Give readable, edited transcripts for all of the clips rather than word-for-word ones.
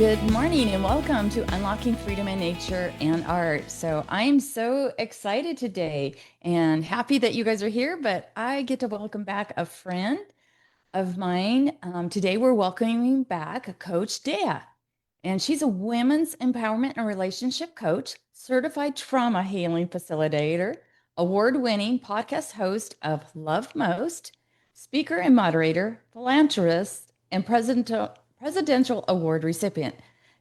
Good morning and welcome to Unlocking Freedom in Nature and Art. So I'm so excited today and happy that you guys are here, but I get to welcome back a friend of mine. Today we're welcoming back Coach Déa, and she's a women's empowerment and relationship coach, certified trauma healing facilitator, award-winning podcast host of Love Most, speaker and moderator, philanthropist, and Presidential Award recipient.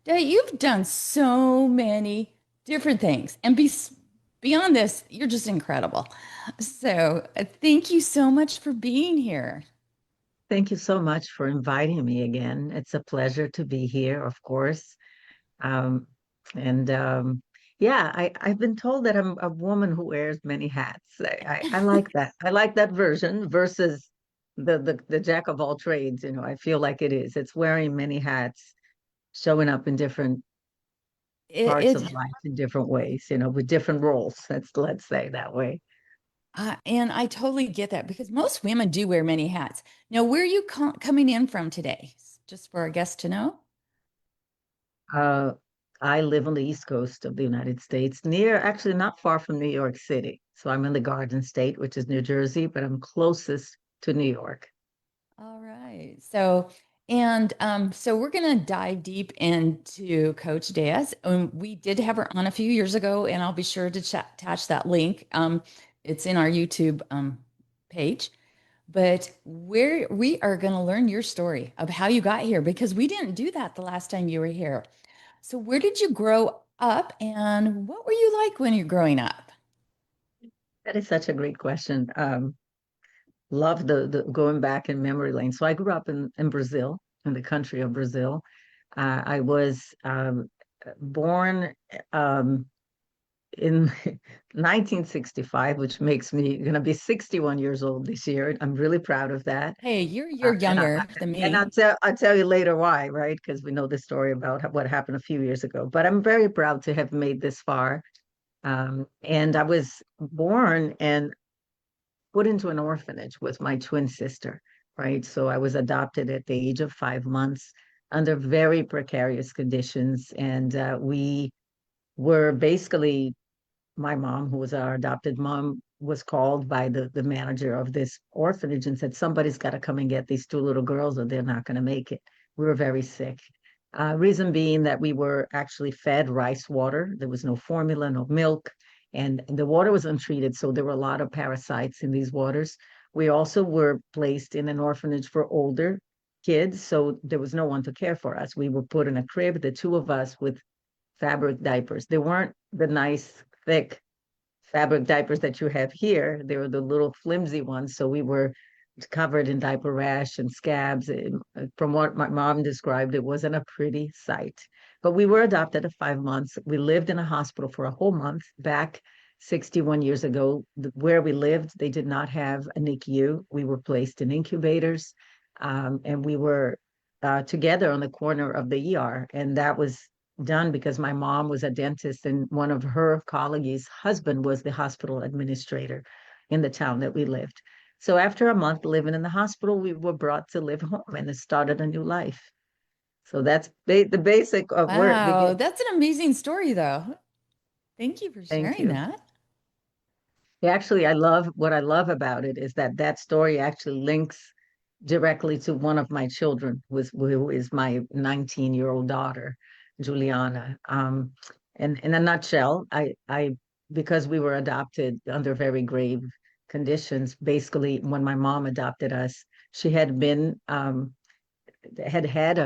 Déa, you've done so many different things, and beyond this, you're just incredible. So, thank you so much for being here. Thank you so much for inviting me again. It's a pleasure to be here, of course. Um, and yeah, I've been told that I'm a woman who wears many hats. I like that. I like that version versus the jack of all trades. I feel like it is. It's wearing many hats, showing up in different parts It, of life in different ways, with different roles. Let's say that way. and I totally get that because most women do wear many hats. Now, where are you coming in from today? Just for our guests to know. Uh, I live on the East Coast of the United States, actually not far from New York City. So I'm in the Garden State, which is New Jersey, but I'm closest to New York. All right. So we're going to dive deep into Coach Diaz. We did have her on a few years ago, and I'll be sure to attach that link. It's in our YouTube page. But we are going to learn your story of how you got here because we didn't do that the last time you were here. So where did you grow up, and what were you like when you're growing up? That is such a great question. Love the going back in memory lane. So I grew up in Brazil, in the country of Brazil. I was born um, in 1965, which makes me going to be 61 years old this year. I'm really proud of that. Hey, you're And younger than I'll me. tell you later why, right? Because we know the story about what happened a few years ago. But I'm very proud to have made this far. And I was born and put into an orphanage with my twin sister, right? So I was adopted at the age of 5 months under very precarious conditions, and we were basically my mom, who was our adopted mom, was called by the manager of this orphanage and said, somebody's got to come and get these two little girls or they're not going to make it. We were very sick. Reason being that we were actually fed rice water. There was no formula, no milk, and the water was untreated. So there were a lot of parasites in these waters. We also were placed in an orphanage for older kids. So there was no one to care for us. We were put in a crib, the two of us, with fabric diapers. They weren't the nice, thick fabric diapers that you have here. They were the little flimsy ones. So we were covered in diaper rash and scabs. From what my mom described, it wasn't a pretty sight. But we were adopted at 5 months. We lived in a hospital for a whole month back 61 years ago. Where we lived, they did not have a NICU. We were placed in incubators, and we were together on the corner of the ER. And that was done because my mom was a dentist and one of her colleagues' husband was the hospital administrator in the town that we lived. So after a month living in the hospital, we were brought to live home and it started a new life. So that's the basic of where it Wow, began. that's an amazing story, though. Thank you for Thank sharing you. that. Actually, what I love about it is that that story actually links directly to one of my children, who is my 19-year-old daughter, Juliana. And in a nutshell, because we were adopted under very grave conditions, basically when my mom adopted us, she had a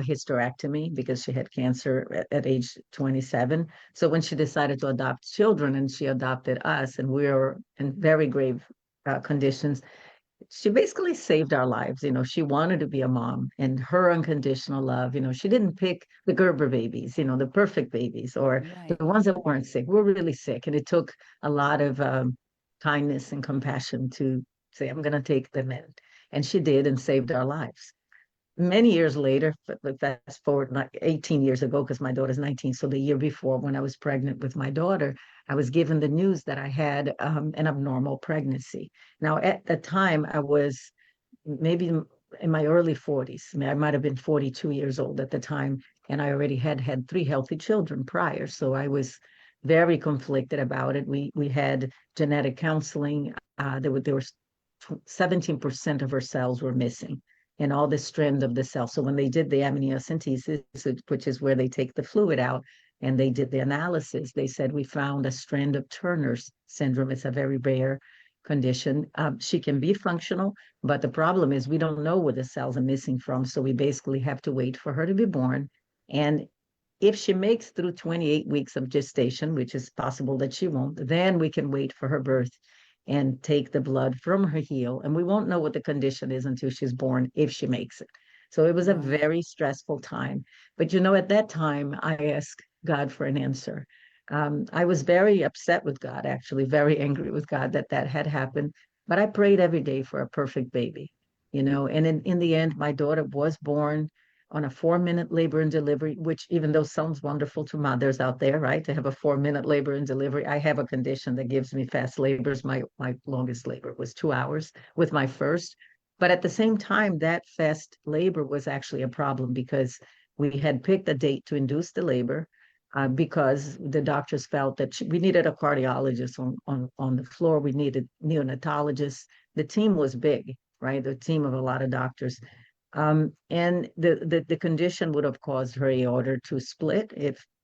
hysterectomy because she had cancer at age 27. So when she decided to adopt children and she adopted us, and we were in very grave conditions, she basically saved our lives. She wanted to be a mom and her unconditional love. She didn't pick the Gerber babies, the perfect babies or the Right. ones that weren't sick. We're really sick. And it took a lot of kindness and compassion to say, I'm going to take them in. And she did and saved our lives. Many years later, fast forward like 18 years ago, because my daughter's 19. So the year before, when I was pregnant with my daughter, I was given the news that I had an abnormal pregnancy. Now, at the time, I was maybe in my early 40s. I might have been 42 years old at the time. And I already had 3 healthy children prior. So I was very conflicted about it. We had genetic counseling. There were 17% of her cells were missing and all the strand of the cell. So when they did the amniocentesis, which is where they take the fluid out, and they did the analysis, they said we found a strand of Turner's syndrome. It's a very rare condition. She can be functional, but the problem is we don't know where the cells are missing from. So we basically have to wait for her to be born. And if she makes through 28 weeks of gestation, which is possible that she won't, then we can wait for her birth and take the blood from her heel. And we won't know what the condition is until she's born, if she makes it. So it was a very stressful time. But at that time, I asked God for an answer. I was very upset with God, actually, very angry with God that had happened. But I prayed every day for a perfect baby, and in the end, my daughter was born on a 4-minute labor and delivery, which even though sounds wonderful to mothers out there, right, to have a 4-minute labor and delivery, I have a condition that gives me fast labors. My longest labor was 2 hours with my first. But at the same time, that fast labor was actually a problem because we had picked a date to induce the labor because the doctors felt that we needed a cardiologist on the floor. We needed neonatologists. The team was big, right? The team of a lot of doctors. And the condition would have caused her aorta to split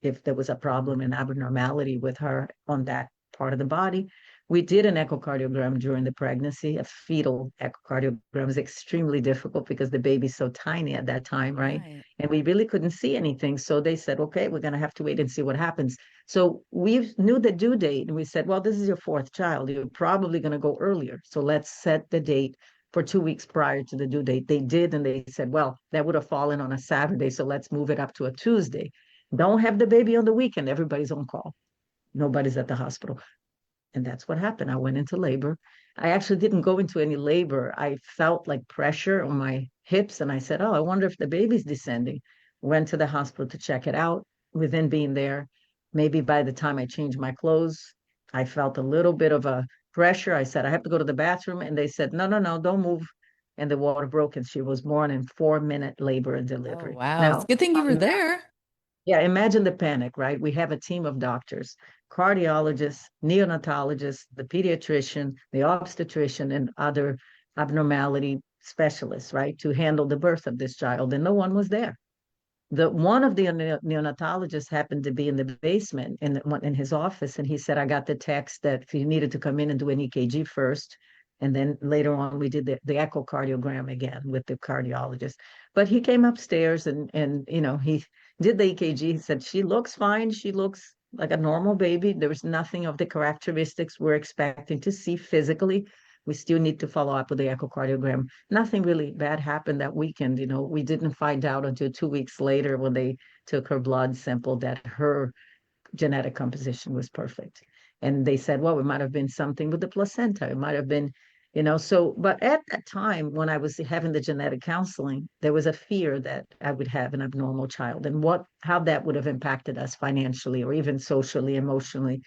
if there was a problem, an abnormality with her on that part of the body. We did an echocardiogram during the pregnancy. A fetal echocardiogram is extremely difficult because the baby's so tiny at that time, right? And we really couldn't see anything. So they said, okay, we're going to have to wait and see what happens. So we knew the due date, and we said, well, this is your 4th child. You're probably going to go earlier. So let's set the date for 2 weeks prior to the due date. They did, and they said, well, that would have fallen on a Saturday, so let's move it up to a Tuesday. Don't have the baby on the weekend. Everybody's on call. Nobody's at the hospital. And that's what happened. I went into labor. I actually didn't go into any labor. I felt like pressure on my hips, and I said, oh, I wonder if the baby's descending. Went to the hospital to check it out. Within being there, maybe by the time I changed my clothes, I felt a little bit of a pressure. I said, I have to go to the bathroom. And they said, no, no, no, don't move. And the water broke, and she was born in 4-minute labor and Oh, delivery. wow. It's a Now, good thing you were there. yeah, imagine the panic, right? We have a team of doctors, cardiologists, neonatologists, the pediatrician, the obstetrician, and other abnormality specialists, right, to handle the birth of this child, and no one was there. One of the neonatologists happened to be in the basement in his office, and he said, I got the text that he needed to come in and do an EKG first. And then later on, we did the echocardiogram again with the cardiologist. But he came upstairs and he did the EKG. He said, she looks fine. She looks like a normal baby. There was nothing of the characteristics we're expecting to see physically. We still need to follow up with the echocardiogram. Nothing really bad happened that weekend. We didn't find out until 2 weeks later when they took her blood sample that her genetic composition was perfect. And they said, well, it might have been something with the placenta. It might have been, but at that time when I was having the genetic counseling, there was a fear that I would have an abnormal child and how that would have impacted us financially or even socially, emotionally.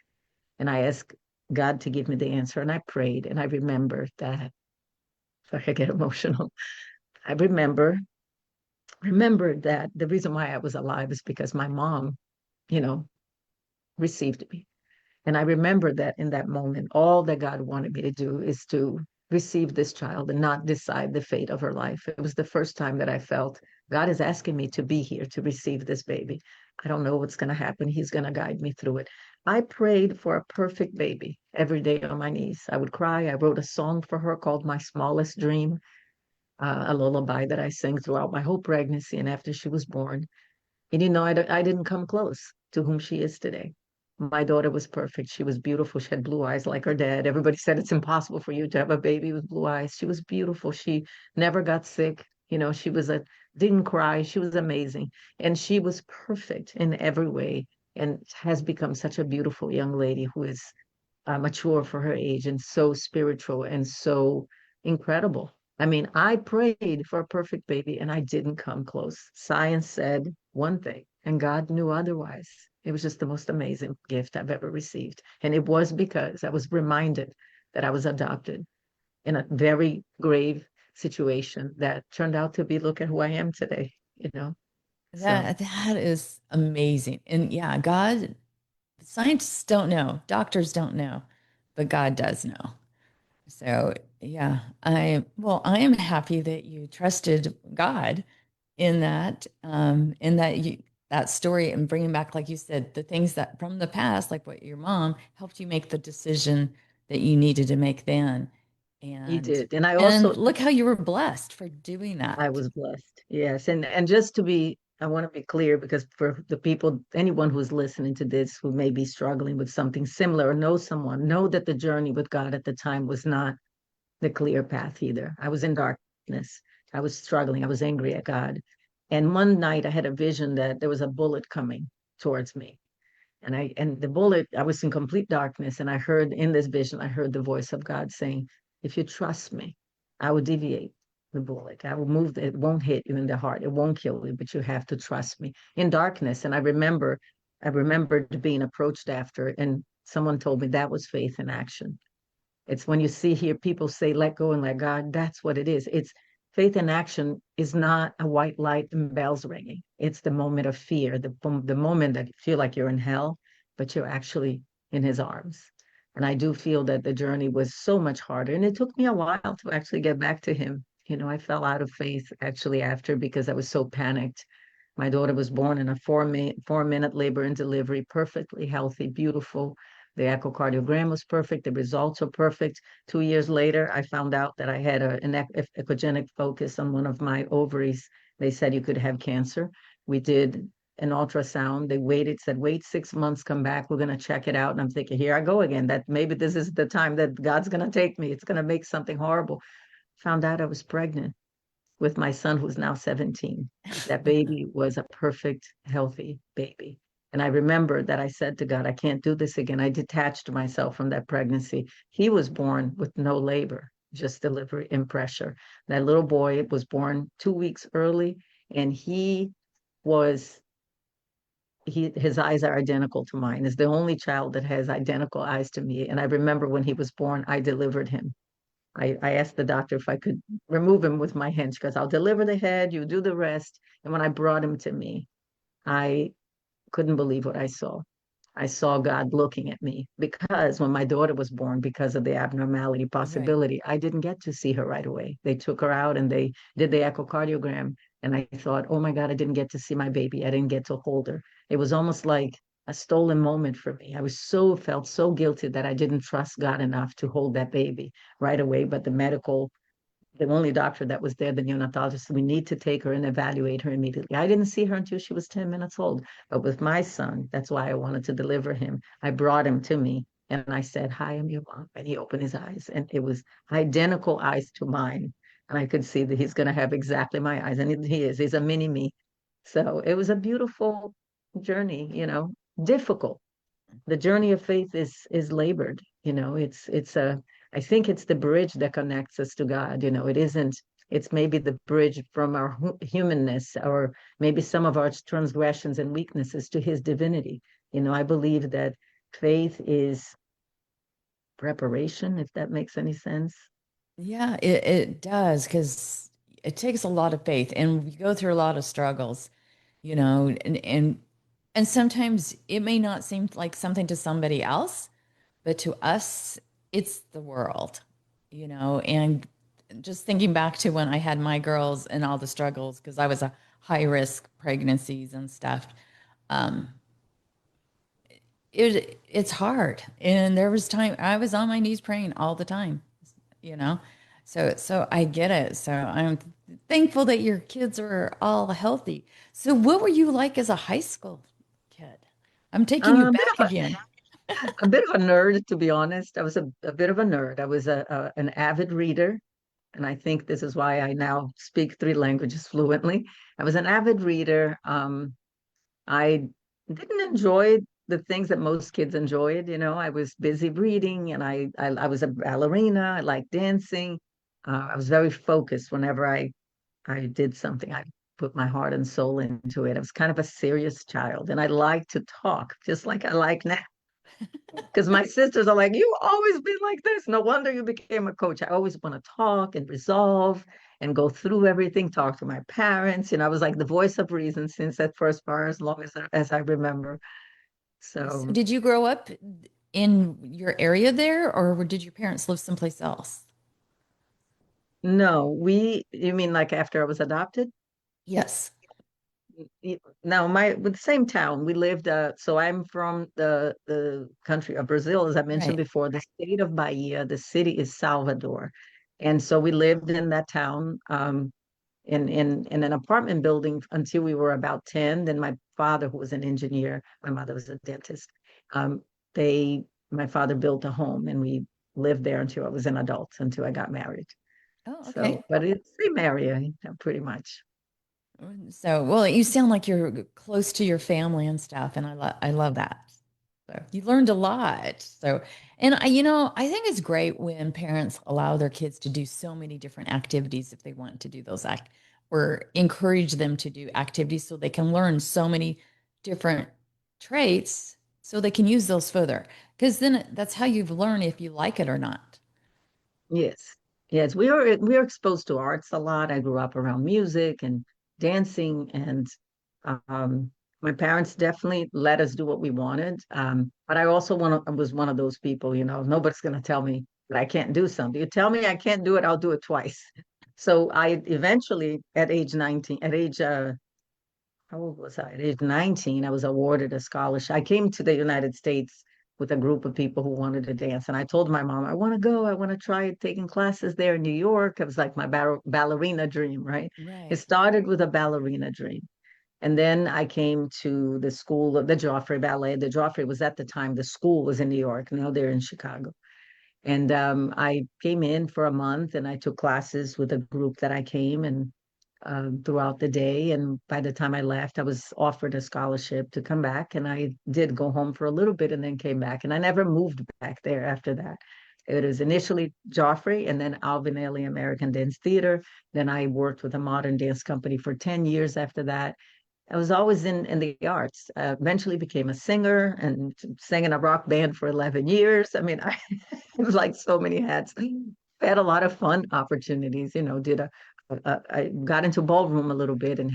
And I asked God to give me the answer, and I prayed, and I remember that. If I get emotional, I remembered that the reason why I was alive is because my mom, you know, received me. And I remember that in that moment, all that God wanted me to do is to receive this child and not decide the fate of her life. It was the first time that I felt God is asking me to be here to receive this baby. I don't know what's going to happen. He's going to guide me through it. I prayed for a perfect baby every day on my knees. I would cry. I wrote a song for her called My Smallest Dream, a lullaby that I sang throughout my whole pregnancy and after she was born. And I didn't come close to whom she is today. My daughter was perfect. She was beautiful. She had blue eyes like her dad. Everybody said it's impossible for you to have a baby with blue eyes. She was beautiful. She never got sick. Didn't cry. She was amazing. And she was perfect in every way and has become such a beautiful young lady who is mature for her age and so spiritual and so incredible. I mean, I prayed for a perfect baby and I didn't come close. Science said one thing and God knew otherwise. It was just the most amazing gift I've ever received. And it was because I was reminded that I was adopted in a very grave situation that turned out to be, look at who I am today, you know. So That is amazing. And yeah, God, scientists don't know, doctors don't know, but God does know. So yeah, I am happy that you trusted God in that that story and bringing back, like you said, the things that from the past, like what your mom helped you make the decision that you needed to make then. he And did. And I also, and look how you were blessed for doing I that. was blessed. Yes. And just to be, I want to be clear because for the people, anyone who's listening to this who may be struggling with something similar or know someone, know that the journey with God at the time was not the clear path either. I was in darkness. I was struggling. I was angry at God. And one night I had a vision that there was a bullet coming towards me. And the bullet, I was in complete darkness. And I heard in this vision, I heard the voice of God saying, if you trust me, I will deviate the bullet. I will move, it won't hit you in the heart. It won't kill you, but you have to trust me in darkness. And I remembered being approached after, and someone told me that was faith in action. It's when you hear people say, let go and let God, that's what it is. It's faith in action is not a white light and bells ringing. It's the moment of fear, the moment that you feel like you're in hell, but you're actually in his arms. And I do feel that the journey was so much harder. And it took me a while to actually get back to him. I fell out of faith actually after because I was so panicked. My daughter was born in a 4-minute labor and delivery, perfectly healthy, beautiful. The echocardiogram was perfect. The results were perfect. 2 years later, I found out that I had an echogenic focus on one of my ovaries. They said you could have cancer. We did an ultrasound. They said, wait 6 months, come back. We're going to check it out. And I'm thinking, here I go again, that maybe this is the time that God's going to take me. It's going to make something horrible. Found out I was pregnant with my son, who's now 17. That baby was a perfect, healthy baby. And I remember that I said to God, I can't do this again. I detached myself from that pregnancy. He was born with no labor, just delivery and pressure. That little boy was born 2 weeks early, and was his eyes are identical to mine. Is the only child that has identical eyes to me. And I remember when he was born, I delivered him. I asked the doctor if I could remove him with my hands because I'll deliver the head, you do the rest. And when I brought him to me, I couldn't believe what I saw. I saw God looking at me because when my daughter was born, because of the abnormality Right. possibility, I didn't get to see her right away. They took her out and they did the echocardiogram. And I thought, oh my God, I didn't get to see my baby. I didn't get to hold her. It was almost like a stolen moment for me. Felt so guilty that I didn't trust God enough to hold that baby right away. But the only doctor that was there, the neonatologist, we need to take her and evaluate her immediately. I didn't see her until she was 10 minutes old. But with my son, that's why I wanted to deliver him. I brought him to me and I said, hi, I'm your mom. And he opened his eyes and it was identical eyes to mine. And I could see that he's going to have exactly my eyes. And he is, he's a mini me. So it was a beautiful journey, difficult. The journey of faith is labored. It's a I think it's the bridge that connects us to God. It isn't. It's maybe the bridge from our humanness, or maybe some of our transgressions and weaknesses, to his divinity. I believe that faith is preparation, if that makes any sense. Yeah, it does because it takes a lot of faith and we go through a lot of struggles, and sometimes it may not seem like something to somebody else, but to us, it's the world, and just thinking back to when I had my girls and all the struggles, because I was a high risk pregnancies and stuff. Um, it's hard. And there was time I was on my knees praying all the time, you know. So I get it. So I'm thankful that your kids are all healthy. So what were you like as a high school kid? I'm taking you A bit back of again. a bit of a nerd, to be honest. I was a bit of a nerd. I was an avid reader. And I think this is why I now speak 3 languages fluently. I was an avid reader. I didn't enjoy the things that most kids enjoyed. I was busy reading, and I was a ballerina. I liked dancing. I was very focused whenever I did something. I put my heart and soul into it. I was kind of a serious child, and I liked to talk, just like I like now. Because my sisters are like, you always been like this. No wonder you became a coach. I always want to talk and resolve. and go through everything, talk to my parents. I was like the voice of reason since that first bar, as long as I remember. So So did you grow up in your area there, or did your parents live someplace else? no, you mean like after I was adopted? Yes. No, with the same town we lived. So I'm from the country of Brazil, as I mentioned Right. before. The state of Bahia, the city is Salvador, and so we lived in that town, in an apartment building until we were about 10. Then my father, who was an engineer, my mother was a dentist. Um, my father built a home, and we lived there until I was an adult, until I got married. Oh, So, okay. but it's the same area, pretty much. So, well, you sound like you're close to your family and stuff, and I love that. So you learned a lot. So, and I think it's great when parents allow their kids to do so many different activities if they want to do those or encourage them to do activities so they can learn so many different traits so they can use those further. Because then that's how you learn if you like it or not. Yes. Yes, we were exposed to arts a lot. I grew up around music and dancing, and um, my parents definitely let us do what we wanted. But I also was one of those people, nobody's going to tell me that I can't do something. You tell me I can't do it, I'll do it twice. So I eventually, at age 19, how old was I? At age 19, I was awarded a scholarship. I came to the United States with a group of people who wanted to dance. And I told my mom, I want to go. I want to try taking classes there in New York. It was like my ballerina dream, right? It Right. started with a ballerina dream. And then I came to the school of the Joffrey Ballet. The Joffrey was at the time, the school was in New York. Now they're in Chicago. And I came in for a month and I took classes with a group that I came and throughout the day. And by the time I left, I was offered a scholarship to come back. And I did go home for a little bit and then came back. And I never moved back there after that. It was initially Joffrey and then Alvin Ailey American Dance Theater. Then I worked with a modern dance company for 10 years after that. I was always in the arts. Eventually became a singer and sang in a rock band for 11 years. I mean, it was like so many hats. I had a lot of fun opportunities, I got into ballroom a little bit and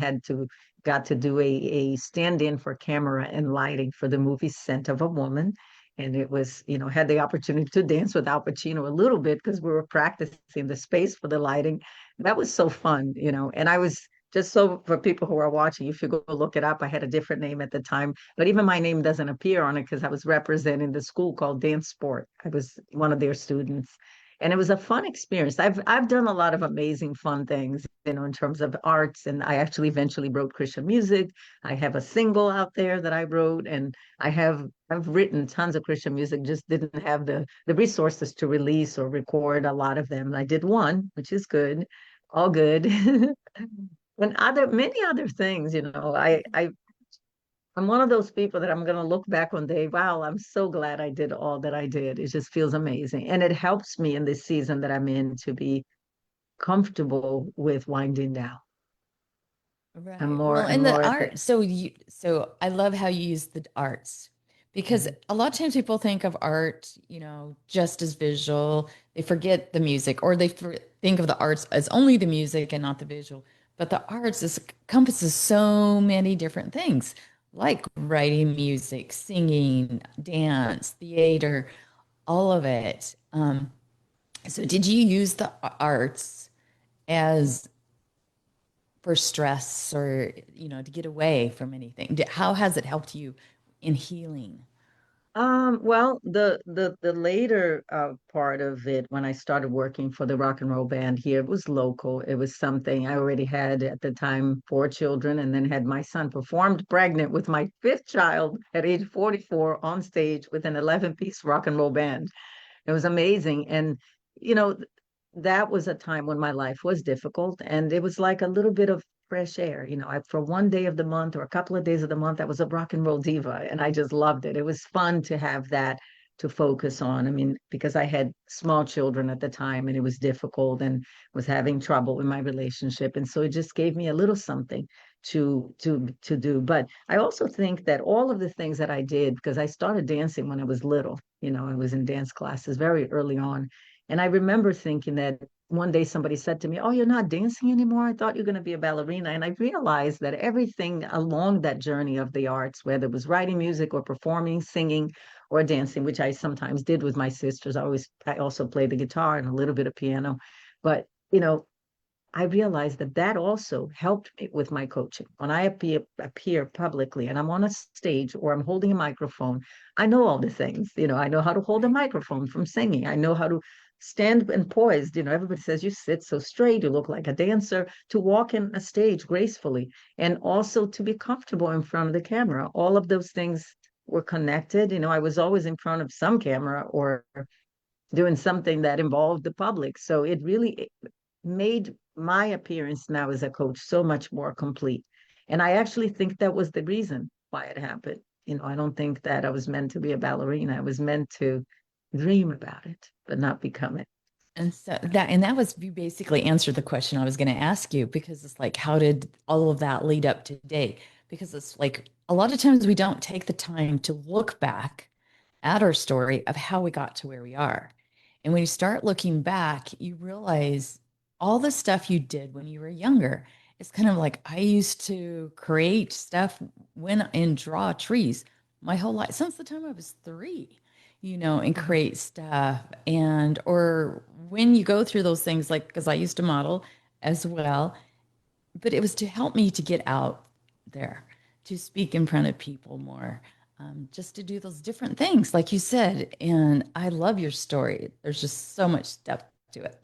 got to do a stand-in for camera and lighting for the movie Scent of a Woman. And it was, had the opportunity to dance with Al Pacino a little bit because we were practicing the space for the lighting. That was so fun, and I was just so for people who are watching, if you go look it up, I had a different name at the time, but even my name doesn't appear on it because I was representing the school called Dance Sport. I was one of their students. And it was a fun experience. I've done a lot of amazing fun things, in terms of arts. And I actually eventually wrote Christian music. I have a single out there that I wrote, and I've written tons of Christian music, just didn't have the resources to release or record a lot of them. I did one, which is good, all good. And many other things, I'm one of those people that I'm going to look back one day, wow, I'm so glad I did all that I did. It just feels amazing. And it helps me in this season that I'm in to be comfortable with winding down. I'm Right. more Well, and and the more at the art, so I love how you use the arts because Mhm. a lot of times people think of art, just as visual. They forget the music or think of the arts as only the music and not the visual. But the arts encompasses so many different things like writing music, singing, dance, theater, all of it. So did you use the arts as for stress or to get away from anything? How has it helped you in healing? Well, the later part of it, when I started working for the rock and roll band here, it was local. It was something I already had at the time 4 children, and then had my son performed pregnant with my fifth child at age 44 on stage with an 11-piece rock and roll band. It was amazing. And, you know, th- that was a time when my life was difficult. And it was like a little bit of fresh air. For one day of the month or a couple of days of the month, I was a rock and roll diva. And I just loved it. It was fun to have that to focus on. I mean, because I had small children at the time and it was difficult and was having trouble in my relationship. And so it just gave me a little something to do. But I also think that all of the things that I did, because I started dancing when I was little, I was in dance classes very early on. And I remember thinking that one day somebody said to me, "Oh, you're not dancing anymore? I thought you were going to be a ballerina." And I realized that everything along that journey of the arts, whether it was writing music or performing, singing, or dancing, which I sometimes did with my sisters. I also played the guitar and a little bit of piano. But, I realized that that also helped me with my coaching. When I appear publicly and I'm on a stage or I'm holding a microphone, I know all the things. I know how to hold a Right. microphone from singing. I know how to stand and poised. Everybody says you sit so straight, you look like a dancer, to walk in a stage gracefully, and also to be comfortable in front of the camera. All of those things were connected. I was always in front of some camera or doing something that involved the public. So it really made my appearance now as a coach so much more complete. And I actually think that was the reason why it happened. I don't think that I was meant to be a ballerina. I was meant to dream about it, but not become it. And so that was, you basically answered the question I was going to ask you, because it's like, how did all of that lead up to today? Because it's like a lot of times we don't take the time to look back at our story of how we got to where we are. And when you start looking back, you realize all the stuff you did when you were younger. It's kind of like I used to create stuff and draw trees my whole life since the time I was 3, and Mhm. create stuff. And, or when you go through those things, like, because I used to model as well, but it was to help me to get out there, to speak in front of people more, just to do those different things, like you said. And I love your story. There's just so much depth to it.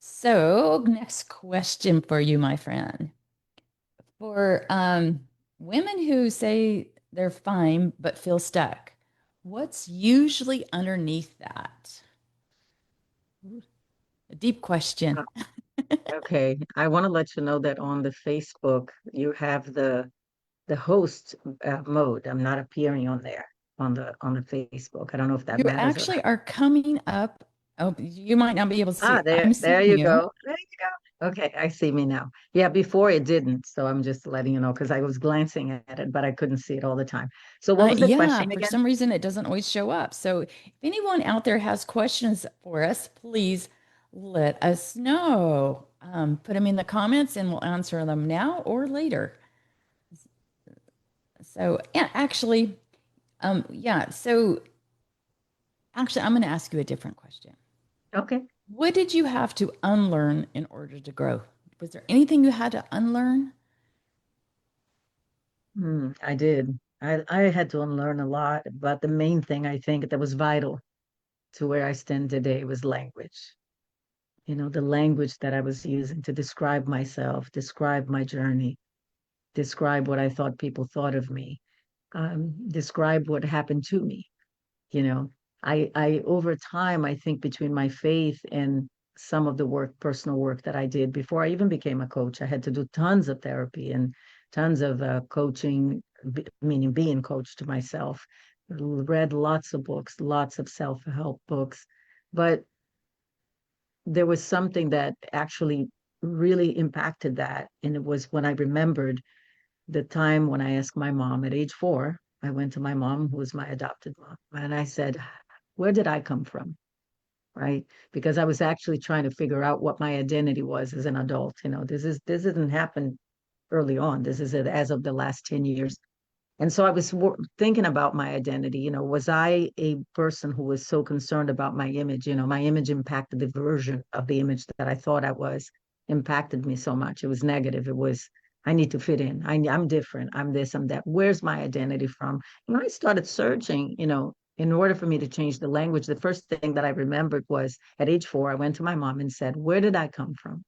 So, next question for you, my friend. For women who say they're fine but feel stuck, what's usually underneath that? A deep question. Uh, Okay, I want to let you know that on the Facebook you have the host mode. I'm not appearing on there on the Facebook. I don't know if that You matters or not. actually are coming up. Oh, you might not be able to see Ah, it. there, I'm there seeing you you. go. There you go. Okay, I see me now. Yeah, before it didn't, so I'm just letting you know because I was glancing at it, but I couldn't see it all the time. So what was the Yeah, question for again? some reason it doesn't always show up. So if anyone out there has questions for us, please let us know. Put them in the comments and we'll answer them now or later. So yeah, actually, yeah. So actually, I'm going to ask you a different question. Okay. What did you have to unlearn in order to grow? Was there anything you had to unlearn? I did. I had to unlearn a lot, but the main thing I think that was vital to where I stand today was language. The language that I was using to describe myself, describe my journey, describe what I thought people thought of me, describe what happened to me. you know I over time, I think, between my faith and some of the personal work that I did before I even became a coach, I had to do tons of therapy and tons of coaching, meaning being coached myself, read lots of books, lots of self-help books. But there was something that actually really impacted that, and it was when I remembered the time when I asked my mom at age 4. I went to my mom, who was my adopted mom, and I said, where did I come from? Right? Because I was actually trying to figure out what my identity was as an adult. This didn't happen early on. This is as of the last 10 years. And so I was thinking about my identity. Was I a person who was so concerned about my image? My image impacted the version of the image that I thought I was, impacted me so much. It was negative. It was, I need to fit in. I'm different. I'm this, I'm that. Where's my identity from? And I started searching, in order for me to change the language. The first thing that I remembered was at age 4, I went to my mom and said, where did I come from?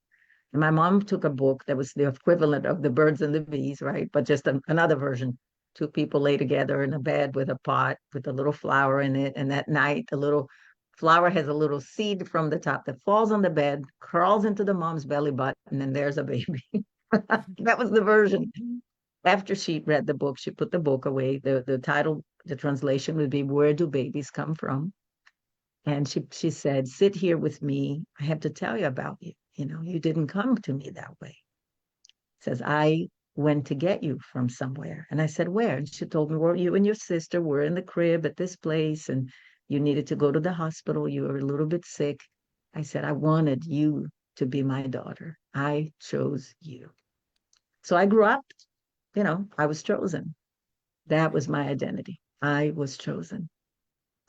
And my mom took a book that was the equivalent of The Birds and the Bees, right? But just another version. Two people lay together in a bed with a pot with a little flower in it. And that night, the little flower has a little seed from the top that falls on the bed, crawls into the mom's belly button, and there's a baby. That was the version. After she read the book, she put the book away. The title, the translation would be, Where Do Babies Come From? And she said, sit here with me. I have to tell you about you. You didn't come to me that way. Says, I went to get you from somewhere. And I said, where? And she told me, well, you and your sister were in the crib at this place and you needed to go to the hospital. You were a little bit sick. I said, I wanted you to be my daughter. I chose you. So I grew up, I was chosen. That was my identity. I was chosen.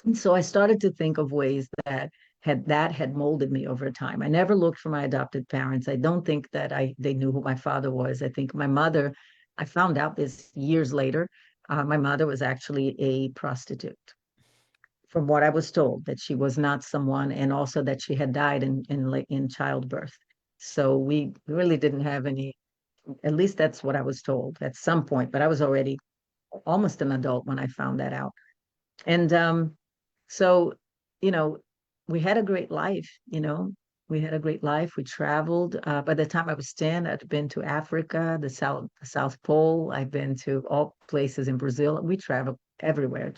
And so I started to think of ways that had molded me over time. I never looked for my adopted parents. I don't think that they knew who my father was. I think my mother, I found out this years later. My mother was actually a prostitute, from what I was told, that she was not someone, and also that she had died in childbirth. So we really didn't have any. At least that's what I was told at some point. But I was already almost an adult when I found that out. And so, you know, we had a great life, we had a great life. We traveled. By the time I was 10, I'd been to Africa, the South Pole. I've been to all places in Brazil. We traveled everywhere.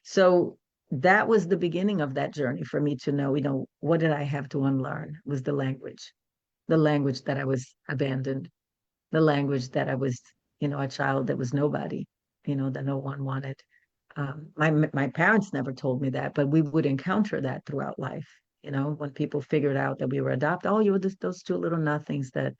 So that was the beginning of that journey for me to know, what did I have to unlearn was the language that I was abandoned, the language that I was, a child that was nobody, that no one wanted. My parents never told me that, but we would encounter that throughout life. When people figured out that we were adopted, oh, you were those two little nothings that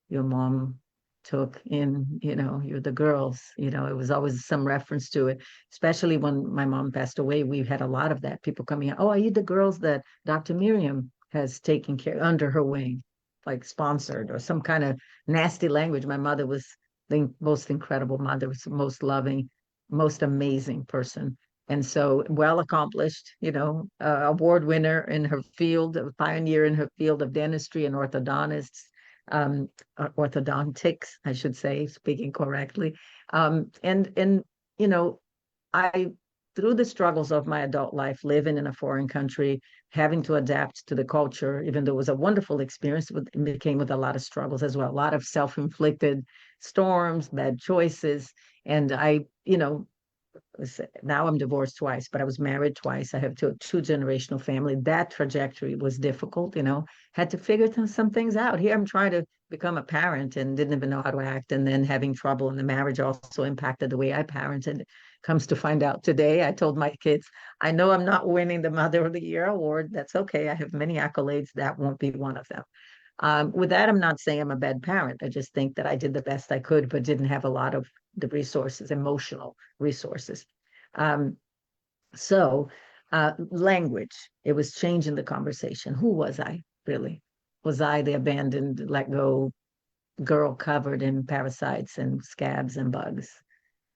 your mom took in, you're the girls, it was always some reference to it. Especially when my mom passed away, we had a lot of that. People coming out, oh, are you the girls that Dr. Miriam has taken care under her wing, like sponsored, or some kind of nasty language. My mother was the most incredible mother, was the most loving, most amazing person. And so well accomplished, award winner in her field, a pioneer in her field of dentistry and orthodontists, orthodontics, I should say, speaking correctly. And you know, I through the struggles of my adult life, living in a foreign country, having to adapt to the culture, even though it was a wonderful experience, it became with a lot of struggles as well, a lot of self-inflicted storms, bad choices. And now I'm divorced twice, but I was married twice. I have two generational family. That trajectory was difficult, had to figure some things out. Here I'm trying to become a parent and didn't even know how to act. And then having trouble in the marriage also impacted the way I parented. Comes to find out today, I told my kids, I know I'm not winning the Mother of the Year award. That's okay. I have many accolades. That won't be one of them. With that, I'm not saying I'm a bad parent. I just think that I did the best I could, but didn't have a lot of the resources, emotional resources. Um, so, language, it was changing the conversation. Who was I really? Was I the abandoned, let go girl covered in parasites and scabs and bugs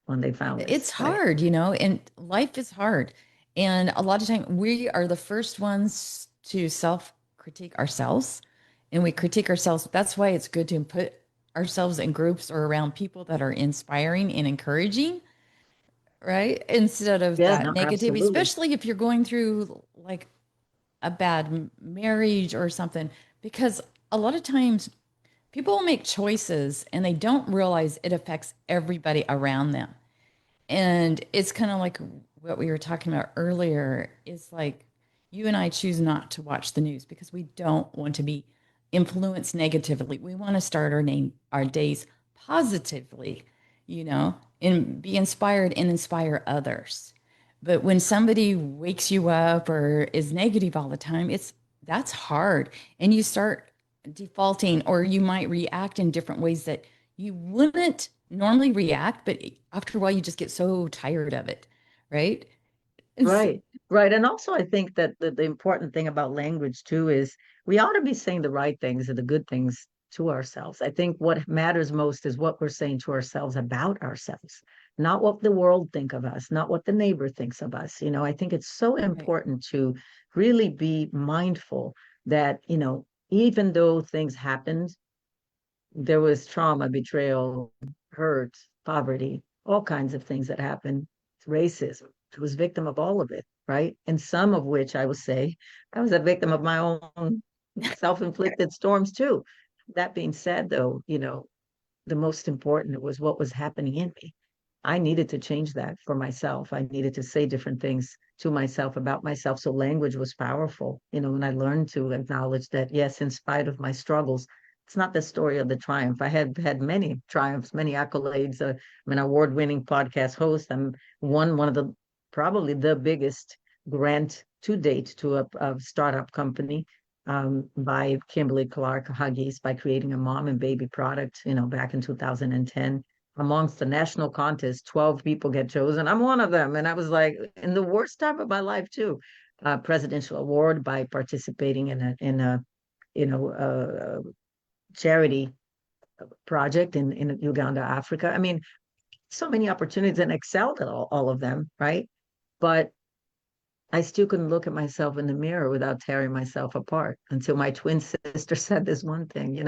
when they found us, It's right? hard, and life is hard. And a lot of time we are the first ones to self critique ourselves, and we critique ourselves. That's why it's good to put ourselves in groups or around people that are inspiring and encouraging, right? Instead of Yeah, that no, negativity, absolutely. especially if you're going through like a bad marriage or something, because a lot of times people will make choices and they don't realize it affects everybody around them. And it's kind of like what we were talking about earlier is like you and I choose not to watch the news because we don't want to be influenced negatively. We want to start our days positively, and be inspired and inspire others. But when somebody wakes you up or is negative all the time, that's hard. And you start defaulting, or you might react in different ways that you wouldn't normally react, but after a while you just get so tired of it, right? It's Right, right. And also, I think that the important thing about language too is we ought to be saying the right things and the good things to ourselves. I think what matters most is what we're saying to ourselves about ourselves, not what the world think of us, not what the neighbor thinks of us. I think it's so right. important to really be mindful that, even though things happened, there was trauma, betrayal, hurt, poverty, all kinds of things that happened, racism. I was victim of all of it, right? And some of which I will say, I was a victim of my own self-inflicted storms too. That being said, though, the most important was what was happening in me. I needed to change that for myself. I needed to say different things to myself about myself. So language was powerful, and I learned to acknowledge that, yes, in spite of my struggles, it's not the story of the triumph. I had had many triumphs, many accolades. I'm an award-winning podcast host. I'm one of the probably the biggest grant to date to a startup company by Kimberly Clark Huggies by creating a mom and baby product, back in 2010. Amongst the national contest, 12 people get chosen. I'm one of them. And I was like, in the worst time of my life, too. Presidential Award by participating in a charity project in Uganda, Africa. I mean, so many opportunities and excelled at all of them, right? But I still couldn't look at myself in the mirror without tearing myself apart until my twin sister said this one thing, you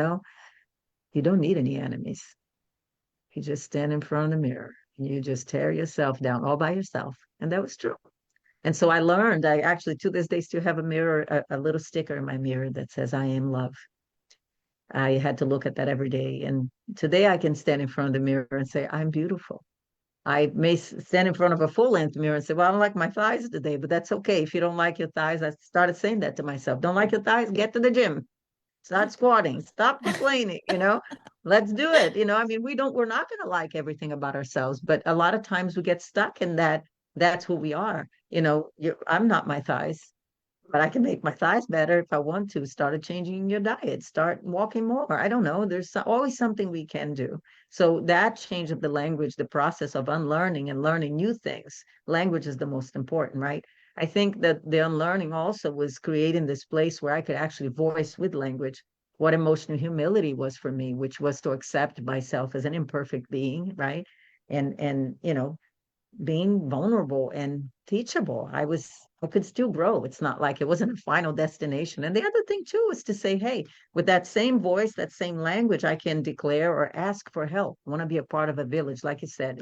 don't need any enemies. You just stand in front of the mirror and you just tear yourself down all by yourself. And that was true. And so I learned, I actually to this day still have a mirror, a little sticker in my mirror that says, I am love. I had to look at that every day. And today I can stand in front of the mirror and say, I'm beautiful. I may stand in front of a full-length mirror and say, well, I don't like my thighs today, but that's okay. If you don't like your thighs, I started saying that to myself. Don't like your thighs? Get to the gym. Start squatting. Stop complaining, Let's do it. I mean, we're not going to like everything about ourselves, but a lot of times we get stuck in that. That's who we are. I'm not my thighs, but I can make my thighs better if I want to. Start changing your diet, start walking more. I don't know. There's always something we can do. So that change of the language, the process of unlearning and learning new things, language is the most important, right? I think that the unlearning also was creating this place where I could actually voice with language what emotional humility was for me, which was to accept myself as an imperfect being, right? And being vulnerable and teachable. I could still grow. It's not like it wasn't a final destination. And the other thing too is to say, hey, with that same voice, that same language, I can declare or ask for help. I want to be a part of a village, like you said.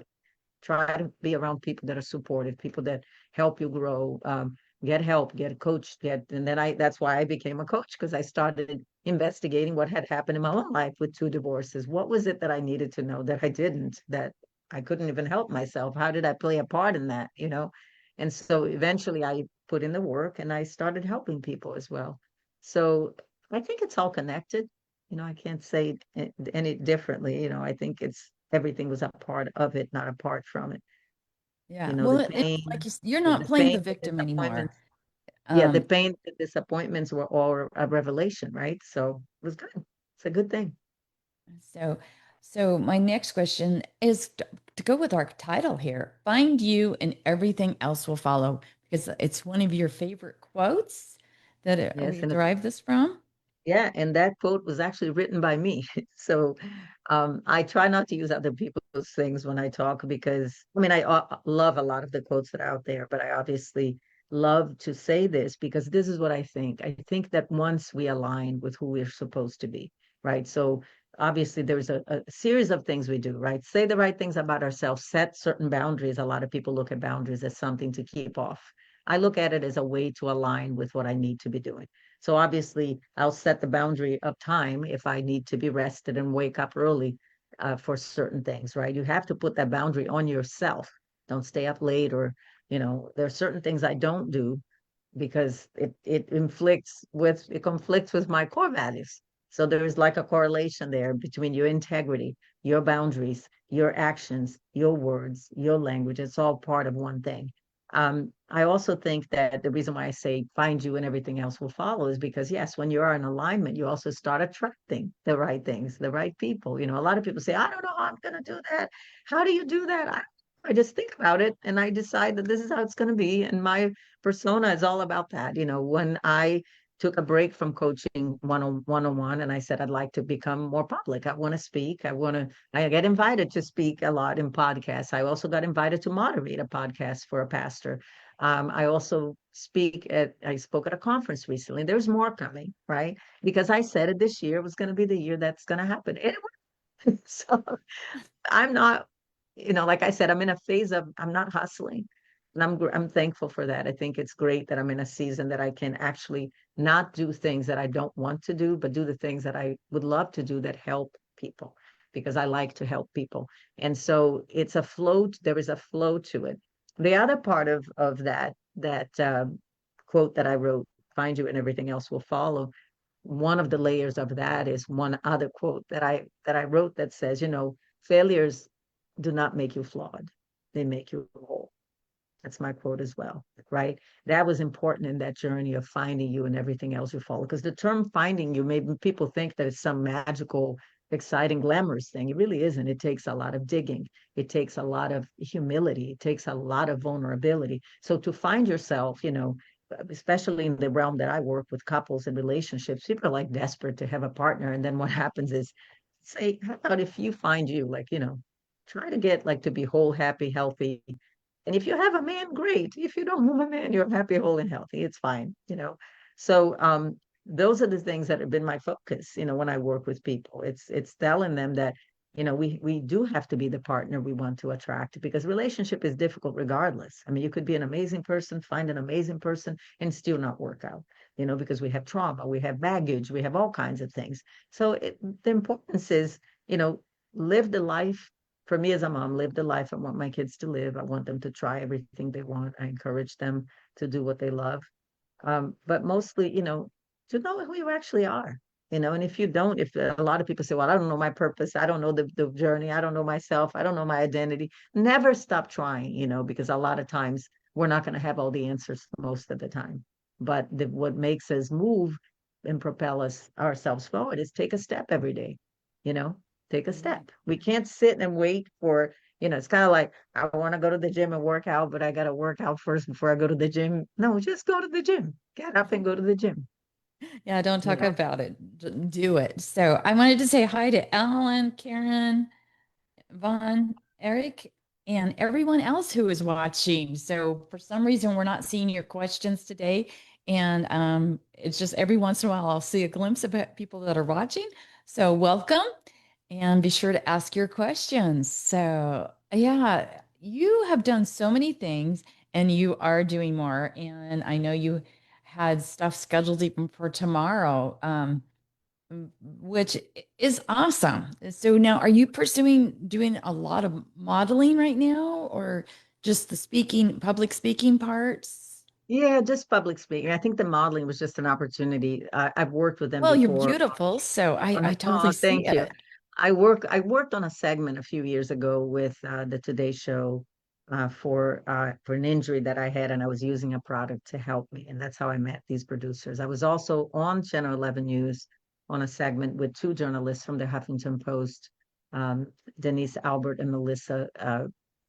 Try to be around people that are supportive, people that help you grow. Get help, get a coach, and then that's why I became a coach, because I started investigating what had happened in my own life with 2 divorces. What was it that I needed to know that I didn't, that I couldn't even help myself? How did I play a part in that, And so eventually I put in the work and I started helping people as well. So I think it's all connected. I can't say it any differently. I think it's everything was a part of it, not apart from it. Yeah. The Well, it's like pain, you're not the playing the pain, the victim anymore. disappointments. Yeah, the Um, pain, the disappointments were all a revelation, right? So it was good. It's a good thing. so, so my next question is to go with our title here. Find you and everything else will follow, because it's one of your favorite quotes that Yes, we and derive this from. yeah, and that quote was actually written by me. So I try not to use other people's things when I talk, because I mean, I love a lot of the quotes that are out there, but I obviously love to say this because this is what I think. I think that once we align with who we're supposed to be, right? So obviously there's a series of things we do, right? Say the right things about ourselves, set certain boundaries. A lot of people look at boundaries as something to keep off. I look at it as a way to align with what I need to be doing. So obviously, I'll set the boundary of time if I need to be rested and wake up early for certain things, right? You have to put that boundary on yourself. Don't stay up late, or, there are certain things I don't do because it conflicts with my core values. So there is like a correlation there between your integrity, your boundaries, your actions, your words, your language. It's all part of one thing. I also think that the reason why I say find you and everything else will follow is because, yes, when you are in alignment, you also start attracting the right things, the right people. A lot of people say, I don't know how I'm going to do that. How do you do that? I just think about it and I decide that this is how it's going to be. And my persona is all about that. When I took a break from coaching one-on-one and I said, I'd like to become more public. I want to speak. I get invited to speak a lot in podcasts. I also got invited to moderate a podcast for a pastor. I also I spoke at a conference recently. There's more coming, right? Because I said it this year was going to be the year that's going to happen. So I'm not, like I said, I'm in a phase of, I'm not hustling. And I'm thankful for that. I think it's great that I'm in a season that I can actually not do things that I don't want to do, but do the things that I would love to do that help people, because I like to help people. And so it's a flow. There is a flow to it. The other part of that quote that I wrote, find you and everything else will follow. One of the layers of that is one other quote that I wrote that says, failures do not make you flawed. They make you whole. That's my quote as well, right? That was important in that journey of finding you and everything else you follow. Because the term finding you, maybe people think that it's some magical, exciting, glamorous thing. It really isn't. It takes a lot of digging. It takes a lot of humility. It takes a lot of vulnerability. So to find yourself, especially in the realm that I work with couples and relationships, people are like desperate to have a partner. And then what happens is, say, how about if you find you, like, try to get like to be whole, happy, healthy, and if you have a man, great. If you don't have a man, you're happy, whole, and healthy. It's fine. So those are the things that have been my focus, when I work with people. It's telling them that, we do have to be the partner we want to attract, because relationship is difficult regardless. I mean, you could be an amazing person, find an amazing person, and still not work out, because we have trauma, we have baggage, we have all kinds of things. So the importance is, you know, live the life. For me as a mom, live the life I want my kids to live. I want them to try everything they want. I encourage them to do what they love. But mostly, to know who you actually are. And if you don't, if a lot of people say, well, I don't know my purpose, I don't know the journey, I don't know myself, I don't know my identity, never stop trying, because a lot of times we're not going to have all the answers most of the time. But what makes us move and propel us ourselves forward is take a step every day, you know, take a Mhm. step. We can't sit and wait for, it's kind of like, I want to go to the gym and work out, but I got to work out first before I go to the gym. No, just go to the gym. Get up and go to the gym. Yeah, don't You talk know? about it. Do it. So I wanted to say hi to Alan, Karen, Vaughn, Eric, and everyone else who is watching. So for some reason, we're not seeing your questions today. And it's just every once in a while, I'll see a glimpse of people that are watching. So welcome and be sure to ask your questions. So, yeah, you have done so many things and you are doing more. And I know you had stuff scheduled even for tomorrow. Which is awesome. So now, are you pursuing doing a lot of modeling right now, or just the public speaking parts? Yeah, just public speaking. I think the modeling was just an opportunity. I've worked with them Well, you're before. beautiful, so I totally Oh, see thank you. it. I worked on a segment a few years ago with the Today Show for an injury that I had, and I was using a product to help me, and that's how I met these producers. I was also on Channel 11 News on a segment with two journalists from the Huffington Post, um, Denise Albert and Melissa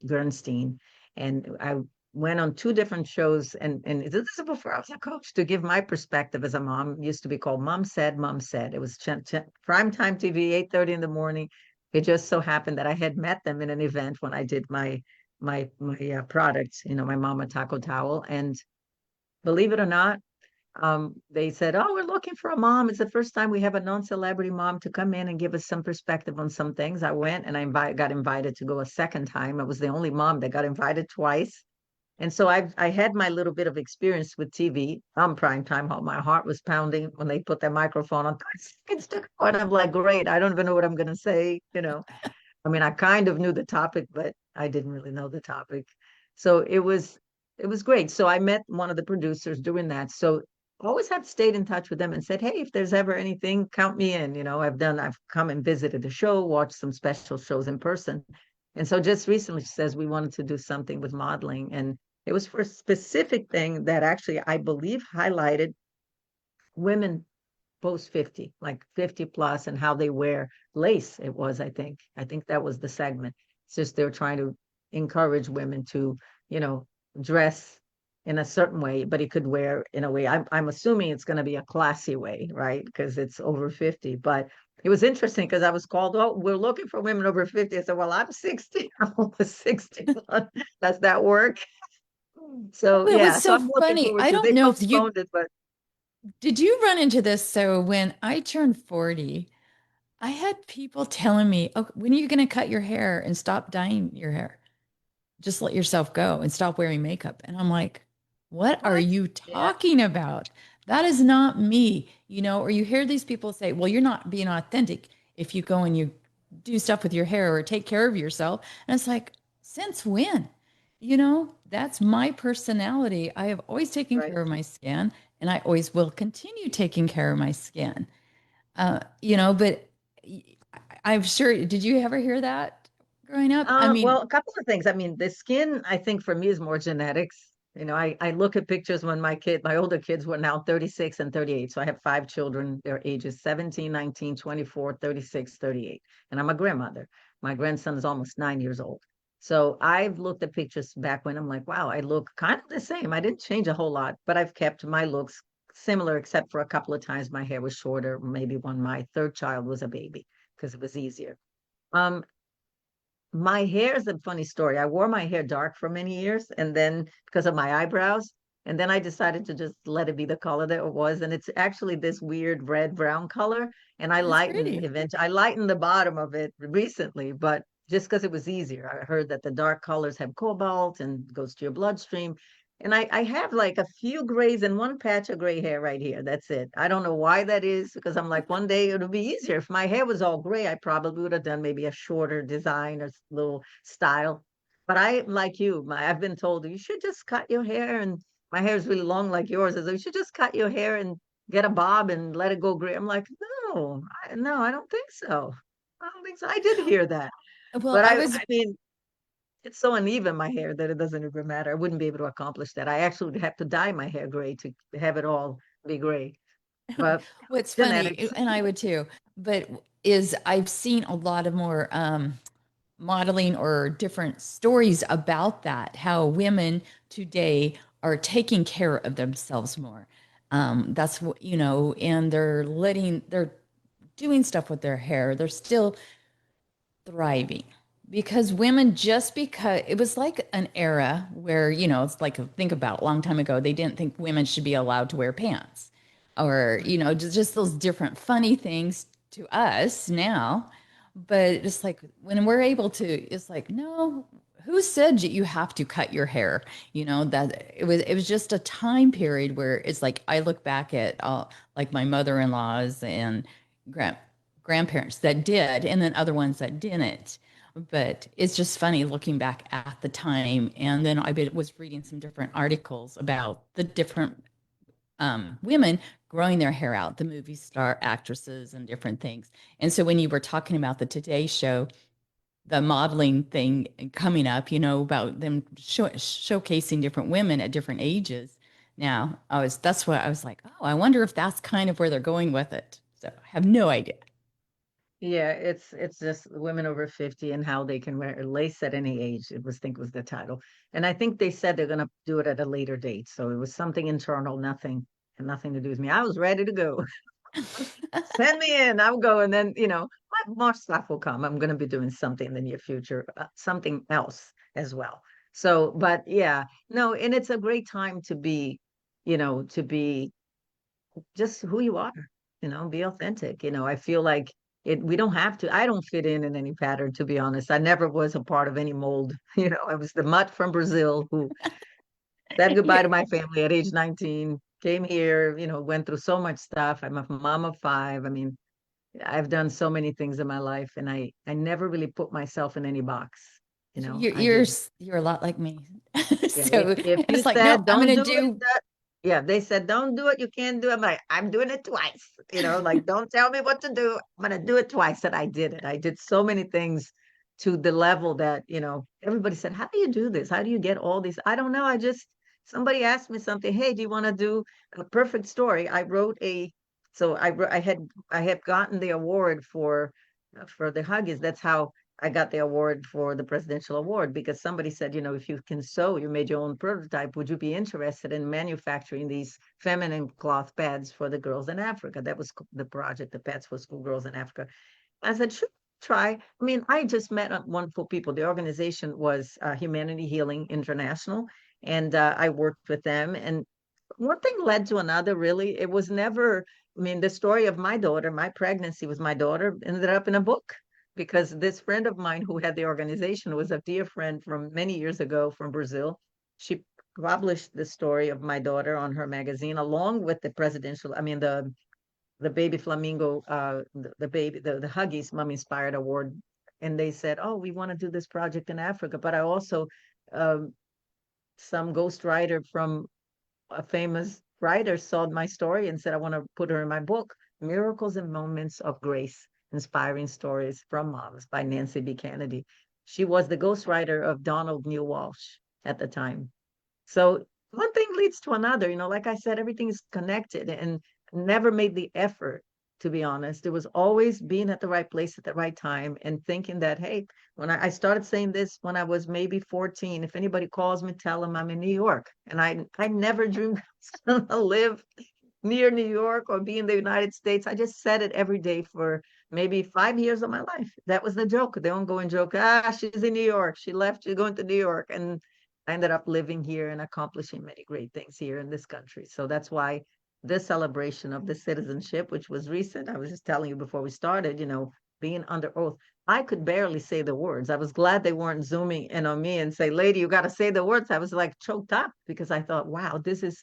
Bernstein, and I went on two different shows, and this is before I was a coach, to give my perspective as a mom. It used to be called Mom Said, Mom Said. It was primetime TV, 8:30 in the morning. It just so happened that I had met them in an event when I did my products, my Mama Taco Towel. And believe it or not, they said, "Oh, we're looking for a mom. It's the first time we have a non-celebrity mom to come in and give us some perspective on some things." I went and got invited to go a second time. I was the only mom that got invited twice. And so I had my little bit of experience with TV on prime time. How my heart was pounding when they put their microphone on 30 seconds to go. And I'm like, great, I don't even know what I'm gonna say. I mean, I kind of knew the topic, but I didn't really know the topic. So it was great. So I met one of the producers doing that. So I always have stayed in touch with them and said, hey, if there's ever anything, count me in. I've come and visited the show, watched some special shows in person. And so just recently she says we wanted to do something with modeling. And it was for a specific thing that actually I believe highlighted women post 50, like 50 plus, and how they wear lace. It was, I think that was the segment. It's just they're trying to encourage women to, you know, dress in a certain way, but it could wear in a way. I'm assuming it's going to be a classy way, right? Because it's over 50. But it was interesting because I was called, oh, we're looking for women over 50. I said, well, I'm 60. I'm almost 61. Does that work? So It was yeah, so so I'm looking funny. forward I to. don't They know if you postponed it, but did you run into this. So when I turned 40, I had people telling me, "Oh, when are you going to cut your hair and stop dyeing your hair? Just let yourself go and stop wearing makeup." And I'm like, what are what? you Yeah, talking about? That is not me, or you hear these people say, well, you're not being authentic if you go and you do stuff with your hair or take care of yourself. And it's like, since when? That's my personality. I have always taken right. care of my skin and I always will continue taking care of my skin. But I'm sure, did you ever hear that, growing up? I mean, Well, a couple of things. I mean, the skin, I think for me is more genetics. I look at pictures when my older kids were now 36 and 38. So I have five children. Their ages 17, 19, 24, 36, 38. And I'm a grandmother. My grandson is almost 9 years old. So I've looked at pictures back when I'm like, wow, I look kind of the same. I didn't change a whole lot, but I've kept my looks similar, except for a couple of times my hair was shorter, maybe when my third child was a baby, because it was easier. Um, my hair is a funny story. I wore my hair dark for many years, and then because of my eyebrows, and then I decided to just let it be the color that it was, and it's actually this weird red brown color. And that's pretty. I lightened the bottom of it recently, but just because it was easier. I heard that the dark colors have cobalt and goes to your bloodstream. And I have like a few grays and one patch of gray hair right here. That's it. I don't know why that is, because I'm like, one day it'll be easier. If my hair was all gray, I probably would have done maybe a shorter design or little style. But I, like you, I've been told you should just cut your hair, and my hair is really long like yours. You should just cut your hair and get a bob and let it go gray. I'm like, no, I don't think so. I don't think so. I did hear that. Well, But I I was mean, it's so uneven, my hair, that it doesn't even matter. I wouldn't be able to accomplish that. I actually would have to dye my hair gray to have it all be gray. But what's funny, genetics. and I would too, but is I've seen a lot of more modeling or different stories about that, how women today are taking care of themselves more. That's what, and they're doing stuff with their hair. They're still thriving because women, just because it was like an era where, it's like, think about a long time ago, they didn't think women should be allowed to wear pants or, just those different funny things to us now. But it's like when we're able to, it's like, no, who said you have to cut your hair? That it was just a time period where it's like I look back at like my mother-in-laws and grand grandparents that did, and then other ones that didn't. But it's just funny looking back at the time. And then was reading some different articles about the different women growing their hair out, the movie star actresses and different things. And so when you were talking about the Today Show, the modeling thing coming up, about them showcasing different women at different ages. Now, that's what I was like, oh, I wonder if that's kind of where they're going with it. So I have no idea. Yeah, it's just women over 50 and how they can wear lace at any age. Was the title. And I think they said they're gonna do it at a later date. So it was something internal, nothing to do with me. I was ready to go. Send me in. I'll go. And then, more stuff will come. I'm gonna be doing something in the near future, something else as well. So, but yeah, no, and it's a great time to be just who you are, be authentic. I feel like we don't have to, I don't fit in any pattern, to be honest. I never was a part of any mold. I was the mutt from Brazil who said goodbye You're, to my family at age 19, came here, went through so much stuff. I'm a mom of five. I mean, I've done so many things in my life, and I never really put myself in any box. you're, I you're, did. you're a lot like me. Yeah, So if you it's like, no, said I'm don't going to do it, do. yeah, they said don't do it, you can't do it. I'm like, I'm doing it twice. Like, don't tell me what to do. I'm gonna do it twice. And I did it. I did so many things to the level that, everybody said, how do you do this? How do you get all these? I don't know. Somebody asked me something. Hey, do you want to do a perfect story? I wrote so I had gotten the award for the Huggies. That's how I got the award for the Presidential Award, because somebody said, if you can sew, you made your own prototype, would you be interested in manufacturing these feminine cloth pads for the girls in Africa? That was the project, the pads for schoolgirls in Africa. I said, sure, try. I mean, I just met wonderful people. The organization was Humanity Healing International, and I worked with them. And one thing led to another, really. It was never, I mean, the story of my daughter, my pregnancy with my daughter, ended up in a book, because this friend of mine who had the organization was a dear friend from many years ago from Brazil. She published the story of my daughter on her magazine, along with the presidential, I mean, the baby flamingo, the Huggies Mom Inspired Award. And they said, oh, we want to do this project in Africa. But I also, um, some ghostwriter from a famous writer saw my story and said, I want to put her in my book, Miracles and Moments of Grace, Inspiring Stories from Moms by Nancy B. Kennedy. She was the ghostwriter of Donald Neil Walsh at the time. So one thing leads to another, like I said, everything is connected, and never made the effort, to be honest. It was always being at the right place at the right time and thinking that, hey, when I started saying this when I was maybe 14, if anybody calls me, tell them I'm in New York. And I never dreamed I was going to live near New York or be in the United States. I just said it every day for maybe 5 years of my life. That was the joke, the ongoing joke. She's in New York. She left. She's going to New York. And I ended up living here and accomplishing many great things here in this country. So that's why this celebration of the citizenship, which was recent, I was just telling you before we started, being under oath. I could barely say the words. I was glad they weren't zooming in on me and say, lady, you got to say the words. I was like choked up because I thought, wow, this is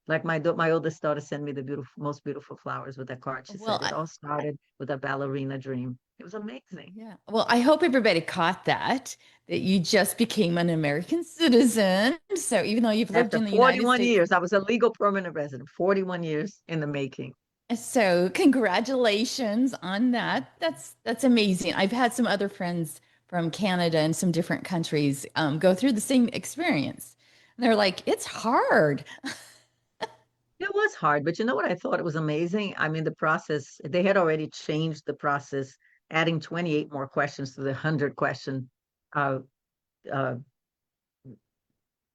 like my oldest daughter sent me the most beautiful flowers with that card. She Well, said it all started with a ballerina dream. It was amazing. yeah. Well, I hope everybody caught that you just became an American citizen. So even though you've lived After in the United 41 States, years, I was a legal permanent resident, 41 years in the making. so congratulations on that. That's amazing. I've had some other friends from Canada and some different countries go through the same experience. And they're like, it's hard. It was hard, but you know what? I thought it was amazing. I mean, the process, they had already changed the process, adding 28 more questions to the 100-question uh, uh,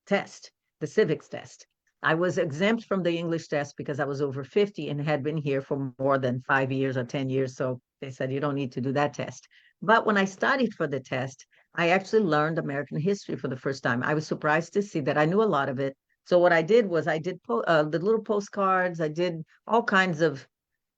test, the civics test. I was exempt from the English test because I was over 50 and had been here for more than 5 years or 10 years. So they said, you don't need to do that test. But when I studied for the test, I actually learned American history for the first time. I was surprised to see that I knew a lot of it. So what I did was I did the little postcards. I did all kinds of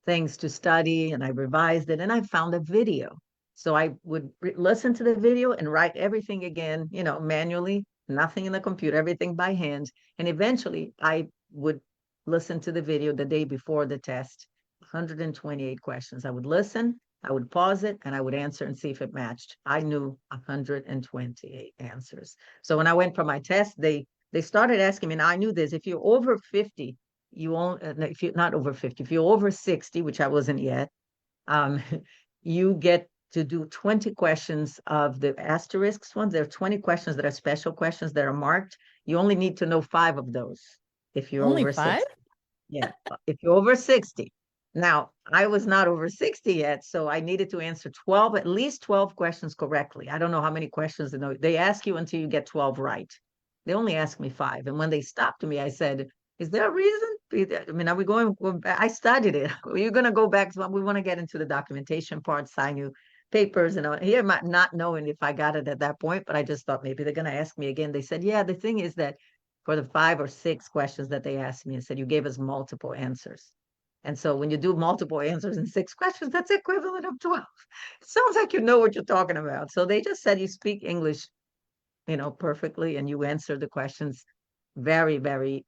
things to study, and I revised it, and I found a video. So I would listen to the video and write everything again, manually, nothing in the computer, everything by hand. And eventually I would listen to the video the day before the test, 128 questions. I would listen, I would pause it, and I would answer and see if it matched. I knew 128 answers. So when I went for my test, they started asking me, and I knew this, if you're over 50, you only, if you're not over 50, if you're over 60, which I wasn't yet, um, you get to do 20 questions of the asterisks ones. There are 20 questions that are special questions that are marked. You only need to know 5 of those if you're Only over five? 60. Yeah, if you're over 60. Now, I was not over 60 yet, so I needed to answer 12, at least 12 questions correctly. I don't know how many questions they ask you until you get 12 right. They only asked me 5. And when they stopped me, I said, is there a reason? I mean, are we going back? I studied it. You're going to go back. We want to get into the documentation part, sign you papers. And here, not knowing if I got it at that point, but I just thought maybe they're going to ask me again. They said, yeah, the thing is that for the 5 or 6 questions that they asked me and said, you gave us multiple answers. And so when you do multiple answers in 6 questions, that's equivalent of 12. It sounds like you know what you're talking about. So they just said you speak English, perfectly, and you answer the questions very, very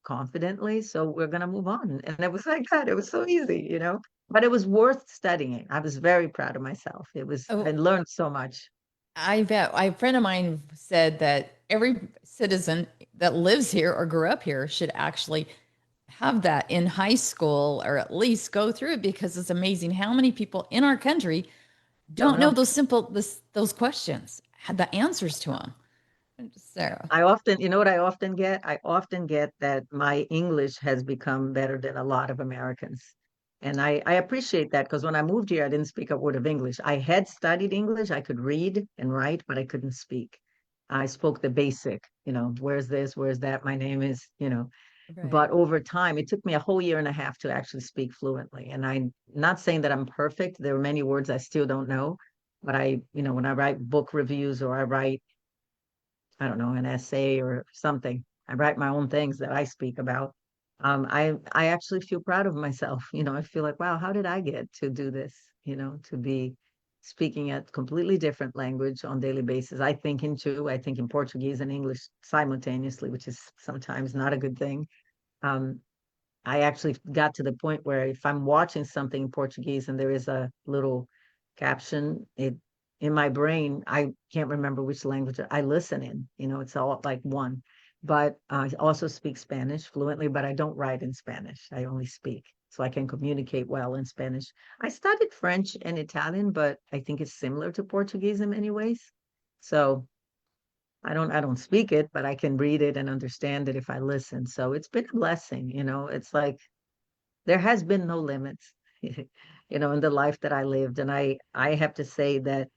confidently. So we're going to move on. And it was like that. It was so easy. But it was worth studying. I was very proud of myself. I Oh, learned so much. I bet. A friend of mine said that every citizen that lives here or grew up here should actually have that in high school or at least go through it because it's amazing how many people in our country Don't don't know know. those questions, had the answers to them. So, I often, you know what I often get? I often get that my English has become better than a lot of Americans. And I appreciate that because when I moved here, I didn't speak a word of English. I had studied English, I could read and write, but I couldn't speak. I spoke the basic, where's this, where's that, my name is. right. But over time, it took me a whole year and a half to actually speak fluently. And I'm not saying that I'm perfect. There are many words I still don't know. But when I write book reviews or I write, I don't know, an essay or something. I write my own things that I speak about. I actually feel proud of myself. I feel like, wow, how did I get to do this? To be speaking a completely different language on daily basis. I think in two. I think in Portuguese and English simultaneously, which is sometimes not a good thing. Um, I actually got to the point where if I'm watching something in Portuguese and there is a little caption, it in my brain, I can't remember which language I listen in. It's all like one. But I also speak Spanish fluently, but I don't write in Spanish. I only speak. So I can communicate well in Spanish. I studied French and Italian, but I think it's similar to Portuguese in many ways. So I don't speak it, but I can read it and understand it if I listen. So it's been a blessing, It's like there has been no limits, in the life that I lived. And I have to say that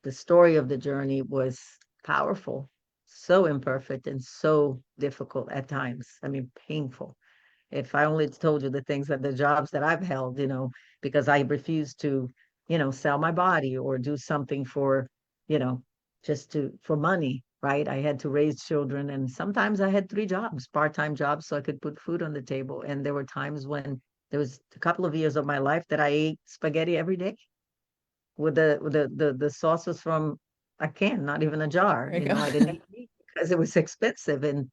the story of the journey was powerful, so imperfect and so difficult at times. I mean, painful. If I only told you the things that the jobs that I've held, because I refused to, sell my body or do something for, you know, just for money, right? I had to raise children, and sometimes I had 3 jobs, part-time jobs, so I could put food on the table. And there were times when there was a couple of years of my life that I ate spaghetti every day with the sauce was from a can, not even a There jar. you go. I didn't eat meat because it was expensive. And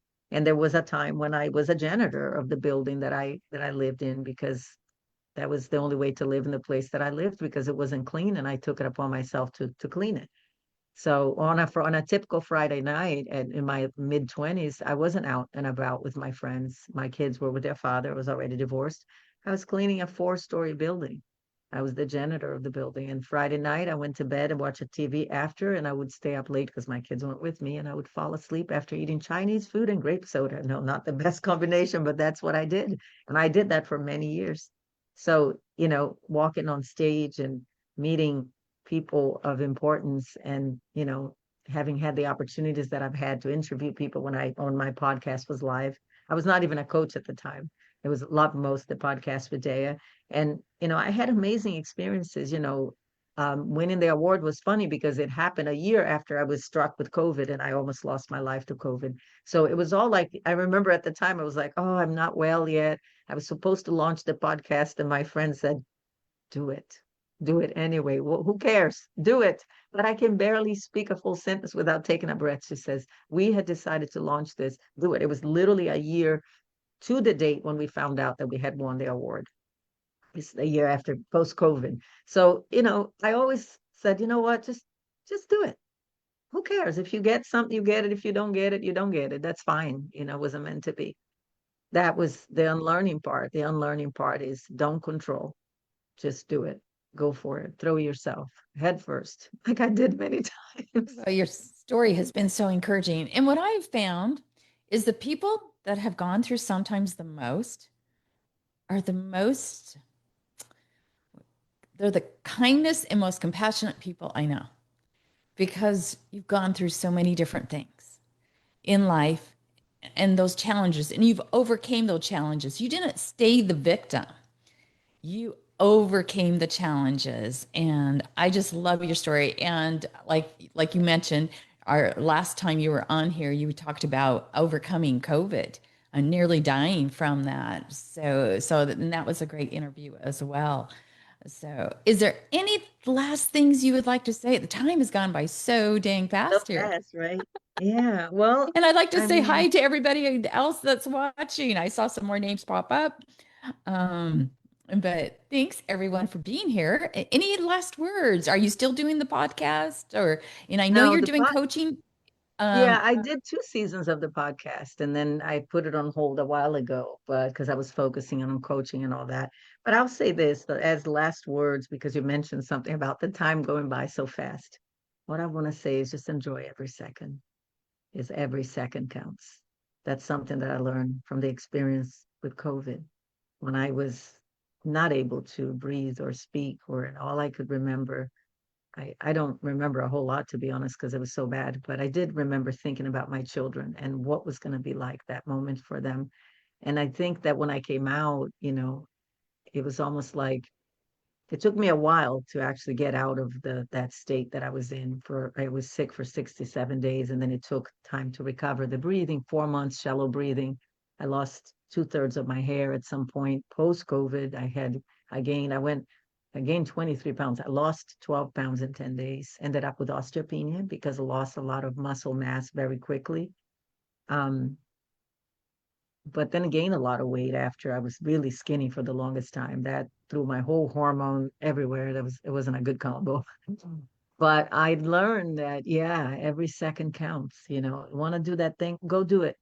there was a time when I was a janitor of the building that I lived in, because that was the only way to live in the place that I lived, because it wasn't clean, and I took it upon myself to clean it. So on a typical Friday night in my mid-20s, I wasn't out and about with my friends. My kids were with their father. I was already divorced. I was cleaning a 4-story building. I was the janitor of the building. And Friday night, I went to bed and watched a TV after, and I would stay up late because my kids weren't with me, and I would fall asleep after eating Chinese food and grape soda. No, not the best combination, but that's what I did. And I did that for many years. So, walking on stage and meeting people of importance, and having had the opportunities that I've had to interview people when my podcast was live. I was not even a coach at the time. It was Love Most, the podcast with Déa. And I had amazing experiences. Winning the award was funny because it happened a year after I was struck with COVID, and I almost lost my life to COVID. So it was all like, I remember at the time I was like, oh, I'm not well yet. I was supposed to launch the podcast, and my friend said, do it. Do it anyway. Well, who cares? Do it. But I can barely speak a full sentence without taking a breath. She says, we had decided to launch this. Do it. It was literally a year to the date when we found out that we had won the award. It's a year after post COVID. So, I always said, you know what? Just do it. Who cares? If you get something, you get it. If you don't get it, you don't get it. That's fine. It wasn't meant to be. That was the unlearning part. The unlearning part is don't control. Just do it. Go for it. Throw yourself head first, like I did many times. Well, your story has been so encouraging. And what I've found is the people that have gone through sometimes the most are the most, they're the kindest and most compassionate people I know, because you've gone through so many different things in life and those challenges, and you've overcame those challenges. You didn't stay the victim. You overcame the challenges, and I just love your story. And like you mentioned, our last time you were on here, you talked about overcoming COVID and nearly dying from that. And that was a great interview as well. So is there any last things you would like to say? The time has gone by so dang So fast here. fast, right? Yeah. Well, And I'd like to I say mean, hi to everybody else that's watching. I saw some more names pop up. Um, but thanks everyone for being here. Any last words? Are you still doing the podcast, and I know no, you're doing coaching. yeah, Um, I did 2 seasons of the podcast, and then I put it on hold a while ago, but because I was focusing on coaching and all that. But I'll say this as last words, because you mentioned something about the time going by so fast. What I want to say is just enjoy every second. Is every second counts. That's something that I learned from the experience with COVID, when I was not able to breathe or speak, or and all I could remember. I don't remember a whole lot, to be honest, because it was so bad, but I did remember thinking about my children and what was going to be like that moment for them. And I think that when I came out, it was almost like it took me a while to actually get out of that state that I was in. I was sick for 67 days, and then it took time to recover. The breathing, 4 months shallow breathing. I lost 2/3 of my hair at some point post COVID. I gained 23 pounds. I lost 12 pounds in 10 days. Ended up with osteopenia because I lost a lot of muscle mass very quickly. Um, but then gained a lot of weight after I was really skinny for the longest time. That threw my whole hormone everywhere. It wasn't a good combo. But I learned that, yeah, every second counts. Want to do that thing, go do it.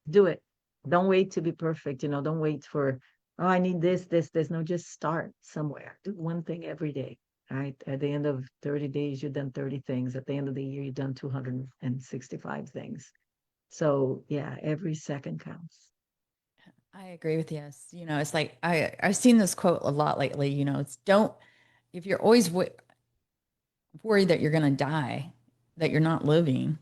Do it. Don't wait to be perfect. Don't wait for, oh, I need this. No, just start somewhere. Do one thing every day. right? At the end of 30 days, you've done 30 things. At the end of the year, you've done 265 things. So yeah, every second counts. I agree with you. It's like I've seen this quote a lot lately. It's don't if you're always worried that you're going to die, that you're not living.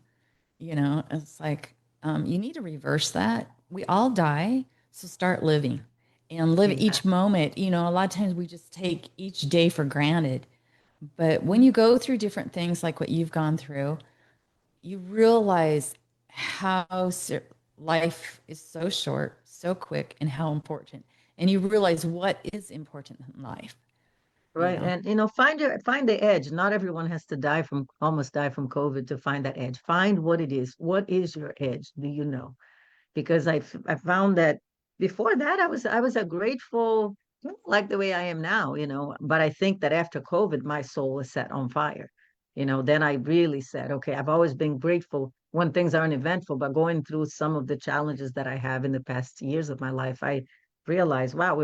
It's like you need to reverse that. We all die, so start living and live each Exactly. moment. A lot of times we just take each day for granted, but when you go through different things like what you've gone through, you realize how life is so short, so quick, and how important. And you realize what is important in life, you Right. know. And find the edge. Not everyone has to almost die from COVID to find that edge. Find what it is. What is your edge? Do you know? Because I found that before that I was a grateful, like the way I am now, but I think that after COVID my soul was set on fire. Then I really said, okay, I've always been grateful when things aren't eventful, but going through some of the challenges that I have in the past years of my life, I realized, wow,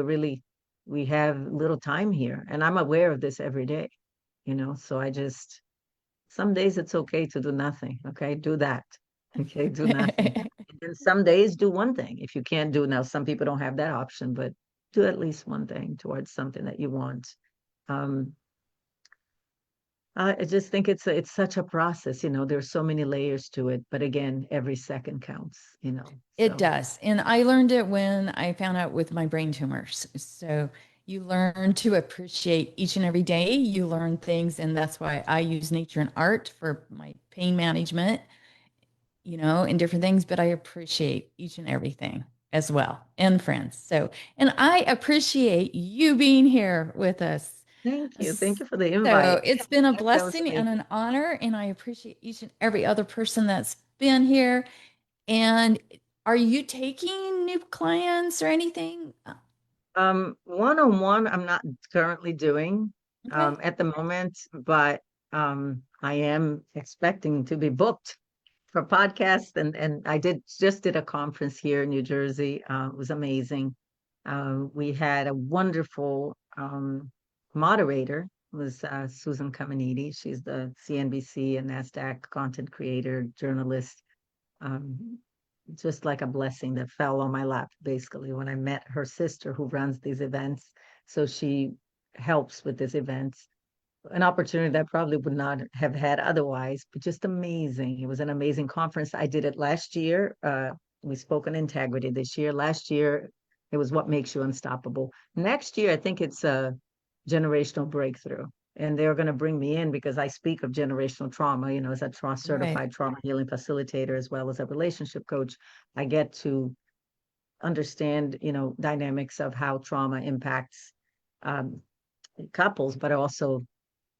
we have little time here, and I'm aware of this every day. So I just some days it's okay to do nothing. Okay, do that. Okay, do nothing. And some days do one thing. If you can't do now, some people don't have that option, but do at least one thing towards something that you want. Um, I just think it's such a process. There's so many layers to it, but again, every second counts. It So does. And I learned it when I found out with my brain tumors. So you learn to appreciate each and every day. You learn things. And that's why I use nature and art for my pain management, and different things. But I appreciate each and everything as well and friends. And I appreciate you being here with us. thank you. Thank you for the So invite. it's been a That was blessing great. and an honor. And I appreciate each and every other person that's been here. And are you taking new clients or anything? One-on-one, I'm not currently doing Okay. at the moment, but I am expecting to be booked for podcasts, and I did a conference here in New Jersey. It was amazing. We had a wonderful moderator. It was Susan Caminiti. She's the CNBC and NASDAQ content creator, journalist. Um, just like a blessing that fell on my lap, basically, when I met her sister who runs these events. So she helps with these events, an opportunity that I probably would not have had otherwise, but just amazing. It was an amazing conference. I did it last year. We spoke on integrity this year. Last year, it was what makes you unstoppable. Next year, I think it's a generational breakthrough. And they're going to bring me in because I speak of generational trauma, as a Right. certified trauma healing facilitator, as well as a relationship coach. I get to understand, dynamics of how trauma impacts um, couples, but also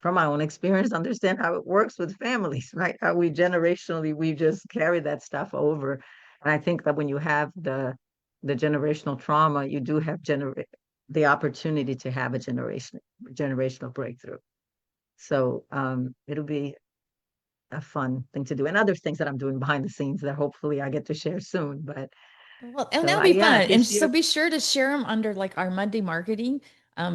from my own experience, understand how it works with families, right? How we generationally, we just carry that stuff over. And I think that when you have the generational trauma, you do have the opportunity to have a generational breakthrough. So it'll be a fun thing to do, and other things that I'm doing behind the scenes that hopefully I get to share soon. But Well, and so that'll be yeah, fun. And this so year. be sure to share them under like our Monday marketing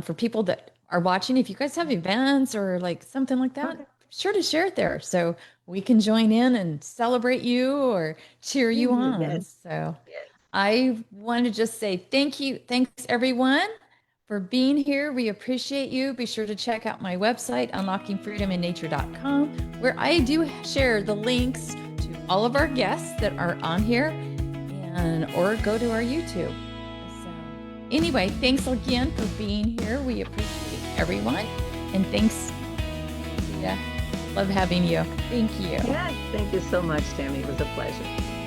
for people that are watching. If you guys have events or like something like that, Okay. be sure to share it there so we can join in and celebrate you or cheer you on. Yes, So yes. I want to just say thank you. Thanks everyone for being here. We appreciate you. Be sure to check out my website, unlockingfreedominnature.com, where I do share the links to all of our guests that are on here and or go to our YouTube. So anyway, thanks again for being here. We appreciate everyone. And thanks. Yeah. Love having you. Thank you. Yes, thank you so much, Tammy. It was a pleasure.